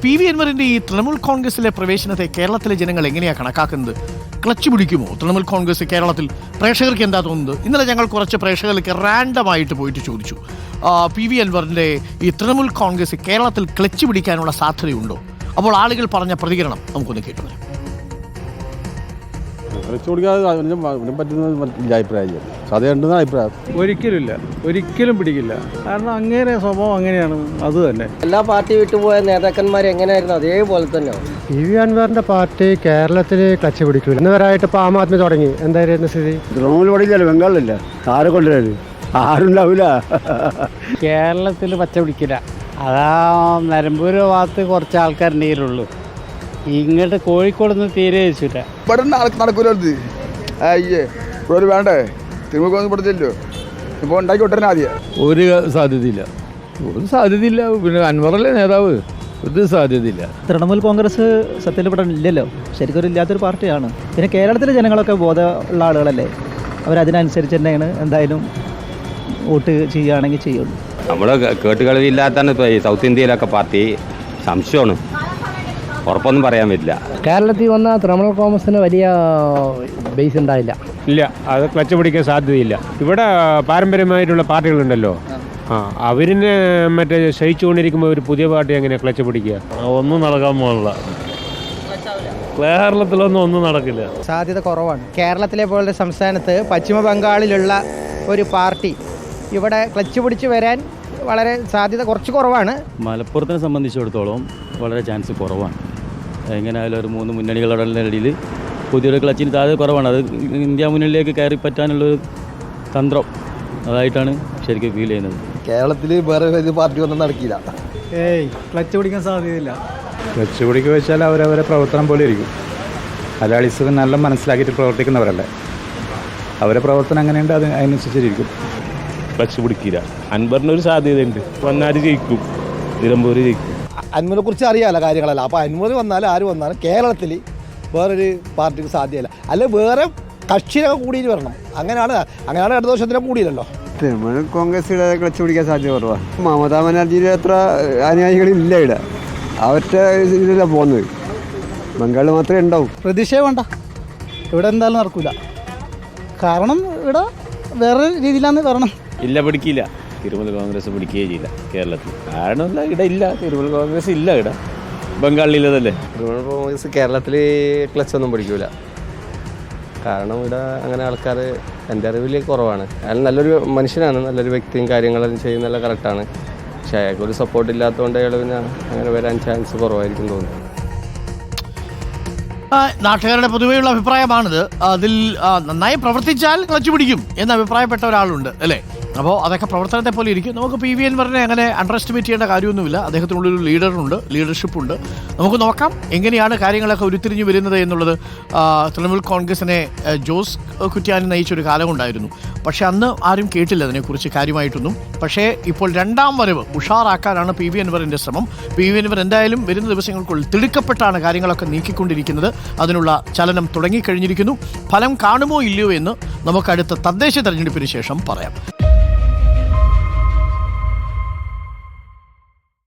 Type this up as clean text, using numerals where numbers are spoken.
P V അൻവറിന്റെ ഈ തൃണമൂൽ കോൺഗ്രസിലെ പ്രവേശനത്തെ കേരളത്തിലെ ജനങ്ങൾ എങ്ങനെയാണ് കണക്കാക്കുന്നത്? ക്ലച്ച് പിടിക്കുമോ തൃണമൂൽ കോൺഗ്രസ് കേരളത്തിൽ? പ്രേക്ഷകർക്ക് എന്താ തോന്നുന്നത്? ഇന്നലെ ഞങ്ങൾ കുറച്ച് പ്രേക്ഷകർക്ക് റാൻഡമായിട്ട് പോയിട്ട് ചോദിച്ചു, പി വി അൻവറിന്റെ ഈ തൃണമൂൽ കോൺഗ്രസ് കേരളത്തിൽ ക്ലച്ച് പിടിക്കാനുള്ള സാധ്യതയുണ്ടോ? അപ്പോൾ ആളുകൾ പറഞ്ഞ പ്രതികരണം നമുക്കൊന്ന് കേട്ടുവരാം. ഒരിക്കലും പിടിക്കില്ല. കാരണം അങ്ങനെ സ്വഭാവം അങ്ങനെയാണ്. അത് തന്നെ എല്ലാ പാർട്ടി വിട്ടുപോയ നേതാക്കന്മാർ എങ്ങനെയായിരുന്നു അതേപോലെ തന്നെ. പി വി അൻവറിന്റെ പാർട്ടി കേരളത്തിൽ ക്ലച്ച് പിടിക്കില്ല. ഇന്നുവരായിട്ട് ഇപ്പോൾ ആം ആദ്മി തുടങ്ങി. എന്തായിരുന്നു സ്ഥിതി? തൃണമൂൽ പഠിക്കല്ലോ, ബംഗാളിലില്ല. ആരെ കൊണ്ടുവരാല് ആരുണ്ടാവില്ല. കേരളത്തിൽ പച്ച പിടിക്കില്ല. അതാ നിലമ്പൂർ ഭാഗത്ത് കുറച്ച് ആൾക്കാരുണ്ടെങ്കിലുള്ളൂ. ഇങ്ങോട്ട് കോഴിക്കോട് നിന്ന് തീരെ വെച്ചില്ല. ഇവിടെ നടക്കൂലോ. അയ്യേ ഇവിടെ വേണ്ടേ? തിരുമുഖം പഠിച്ചല്ലോ. ഇപ്പോൾ ഉണ്ടാക്കി വിട്ടേ ആദ്യം. ഒരു സാധ്യതയില്ല. പിന്നെ അൻവറല്ലേ നേതാവ്, ഒരു സാധ്യതയില്ല. തൃണമൂൽ കോൺഗ്രസ് സത്യത്തിൽ ഇവിടെ ഇല്ലല്ലോ, ശരിക്കും ഇല്ലാത്തൊരു പാർട്ടിയാണ്. പിന്നെ കേരളത്തിലെ ജനങ്ങളൊക്കെ ബോധമുള്ള ആളുകളല്ലേ, അവരതിനനുസരിച്ച് തന്നെയാണ് എന്തായാലും വോട്ട് ചെയ്യുകയാണെങ്കിൽ ചെയ്യുള്ളൂ. നമ്മുടെ കേട്ടുകളില്ലാത്താണ് ഇപ്പോൾ ഈ സൗത്ത് ഇന്ത്യയിലൊക്കെ പാർട്ടി. സംശയമാണ്, ഉറപ്പൊന്നും പറയാൻ പറ്റില്ല. കേരളത്തിൽ വന്ന തൃണമൂൽ കോൺഗ്രസിന് വലിയ ബേസ് ഉണ്ടായില്ല. ഇല്ല, അത് ക്ലച്ച് പിടിക്കാൻ സാധ്യതയില്ല. ഇവിടെ പാരമ്പര്യമായിട്ടുള്ള പാർട്ടികളുണ്ടല്ലോ, അവരിനെ മറ്റേ ശയിച്ചുകൊണ്ടിരിക്കുമ്പോൾ ഒരു പുതിയ പാർട്ടി എങ്ങനെ ക്ലച്ച് പിടിക്കുക? ഒന്നും നടക്കാൻ പോകില്ല. കേരളത്തിലൊന്നും നടക്കില്ല. സാധ്യത കുറവാണ്. കേരളത്തിലെ പോലുള്ള സംസ്ഥാനത്ത് പശ്ചിമ ബംഗാളിലുള്ള ഒരു പാർട്ടി ഇവിടെ ക്ലച്ച് പിടിച്ച് വരാൻ വളരെ സാധ്യത കുറച്ച് കുറവാണ്. മലപ്പുറത്തിനെ സംബന്ധിച്ചിടത്തോളം വളരെ ചാൻസ് കുറവാണ്. എങ്ങനെയായാലും ഒരു 3 മുന്നണികളുടെ ഇടയിൽ പുതിയൊരു ക്ലച്ചിന് സാധ്യത കുറവാണ്. അത് ഇന്ത്യ മുന്നണിയിലേക്ക് കയറി പറ്റാനുള്ളൊരു തന്ത്രം അതായിട്ടാണ് ശരിക്കും ഫീൽ ചെയ്യുന്നത്. കേരളത്തിൽ വേറെ ഏത് പാർട്ടി ഒന്നും നടക്കില്ല. ക്ലച്ച് പിടിക്കാൻ സാധ്യതയില്ല. ക്ലച്ച് പിടിക്കുക വെച്ചാൽ അവരവരെ പ്രവർത്തനം പോലെ ഇരിക്കും. മലയാളീസ് നല്ല മനസ്സിലാക്കിയിട്ട് പ്രവർത്തിക്കുന്നവരല്ലേ, അവരെ പ്രവർത്തനം അങ്ങനെയുണ്ട്, അതിനനുസരിച്ചിരിക്കും. ക്ലച്ച് പിടിക്കില്ല. അൻവറിനൊരു സാധ്യതയുണ്ട്, വന്നാൽ ജയിക്കും, നിലമ്പൂർ ജയിക്കും. അൻവറിനെ കുറിച്ച് അറിയാമല്ലോ കാര്യങ്ങളല്ല. അപ്പോൾ അൻവർ വന്നാലും ആര് വന്നാലും കേരളത്തിൽ വേറൊരു പാർട്ടിക്ക് സാധ്യമല്ല. അല്ലെ വേറെ കക്ഷിയൊക്കെ കൂടിയിട്ട് വരണം. അങ്ങനെയാണ് അടുത്ത വർഷത്തിനെ കൂടിയില്ലല്ലോ. തൃണമൂൽ കോൺഗ്രസ് ക്ലച്ച് പിടിക്കാൻ സാധ്യത കുറവാണ്. മമതാ ബാനർജിയുടെ അത്ര അനുയായികളില്ല ഇവിടെ. അവരുടെ ഇതിലാണ് പോകുന്നത്. ബംഗാളിൽ മാത്രമേ ഉണ്ടാവും. പ്രതീക്ഷ വേണ്ട, ഇവിടെ എന്തായാലും നടക്കില്ല. കാരണം ഇവിടെ വേറെ രീതിയിലാണ് വരണം. ഇല്ല, പിടിക്കില്ല. തൃണമൂൽ കോൺഗ്രസ് പിടിക്കുകയേ ചെയ്യില്ല കേരളത്തിൽ. കാരണമല്ല, ഇവിടെ ഇല്ല, തൃണമൂൽ കോൺഗ്രസ് ഇല്ല. ഇവിടെ ബംഗാളിലതല്ലേ. തൃണമൂൽ കോൺഗ്രസ് കേരളത്തിൽ ക്ലച്ച് ഒന്നും പിടിക്കില്ല. കാരണം ഇവിടെ അങ്ങനെ ആൾക്കാർ എൻ്റെ അറിവിൽ കുറവാണ്. അയാൾ നല്ലൊരു മനുഷ്യനാണ്, നല്ലൊരു വ്യക്തിയും കാര്യങ്ങളും ചെയ്യുന്നല്ല കറക്റ്റാണ്. പക്ഷേ അയാൾക്ക് ഒരു സപ്പോർട്ട് ഇല്ലാത്തതുകൊണ്ട് അയാൾ പിന്നെ അങ്ങനെ വരാൻ ചാൻസ് കുറവായിരിക്കും തോന്നുന്നു. നാട്ടുകാരുടെ പൊതുവെയുള്ള അഭിപ്രായമാണിത്. അതിൽ നന്നായി പ്രവർത്തിച്ചാൽ ക്ലച്ച് പിടിക്കും എന്ന് അഭിപ്രായപ്പെട്ട ഒരാളുണ്ട് അല്ലേ. അപ്പോൾ അതൊക്കെ പ്രവർത്തനത്തെ പോലെ ഇരിക്കും. നമുക്ക് പി വി അൻവറിനെ അങ്ങനെ അണ്ടർ എസ്റ്റിമേറ്റ് ചെയ്യേണ്ട കാര്യമൊന്നുമില്ല. അദ്ദേഹത്തിനുള്ളൊരു ലീഡർഷിപ്പുണ്ട്. നമുക്ക് നോക്കാം എങ്ങനെയാണ് കാര്യങ്ങളൊക്കെ ഉരുത്തിരിഞ്ഞു വരുന്നത് എന്നുള്ളത്. തൃണമൂൽ കോൺഗ്രസിനെ ജോസ് കുറ്റ്യാനി നയിച്ചൊരു കാലമുണ്ടായിരുന്നു. പക്ഷേ അന്ന് ആരും കേട്ടില്ല അതിനെക്കുറിച്ച് കാര്യമായിട്ടൊന്നും. പക്ഷേ ഇപ്പോൾ രണ്ടാം വരവ് ഉഷാറാക്കാനാണ് പി വി അൻവറിൻ്റെ ശ്രമം. പി വി അൻവർ എന്തായാലും വരുന്ന ദിവസങ്ങൾക്കുള്ളിൽ തിടുക്കപ്പെട്ടാണ് കാര്യങ്ങളൊക്കെ നീക്കിക്കൊണ്ടിരിക്കുന്നത്. അതിനുള്ള ചലനം തുടങ്ങിക്കഴിഞ്ഞിരിക്കുന്നു. ഫലം കാണുമോ ഇല്ലയോ എന്ന് നമുക്ക് അടുത്ത തദ്ദേശ തെരഞ്ഞെടുപ്പിന് ശേഷം പറയാം.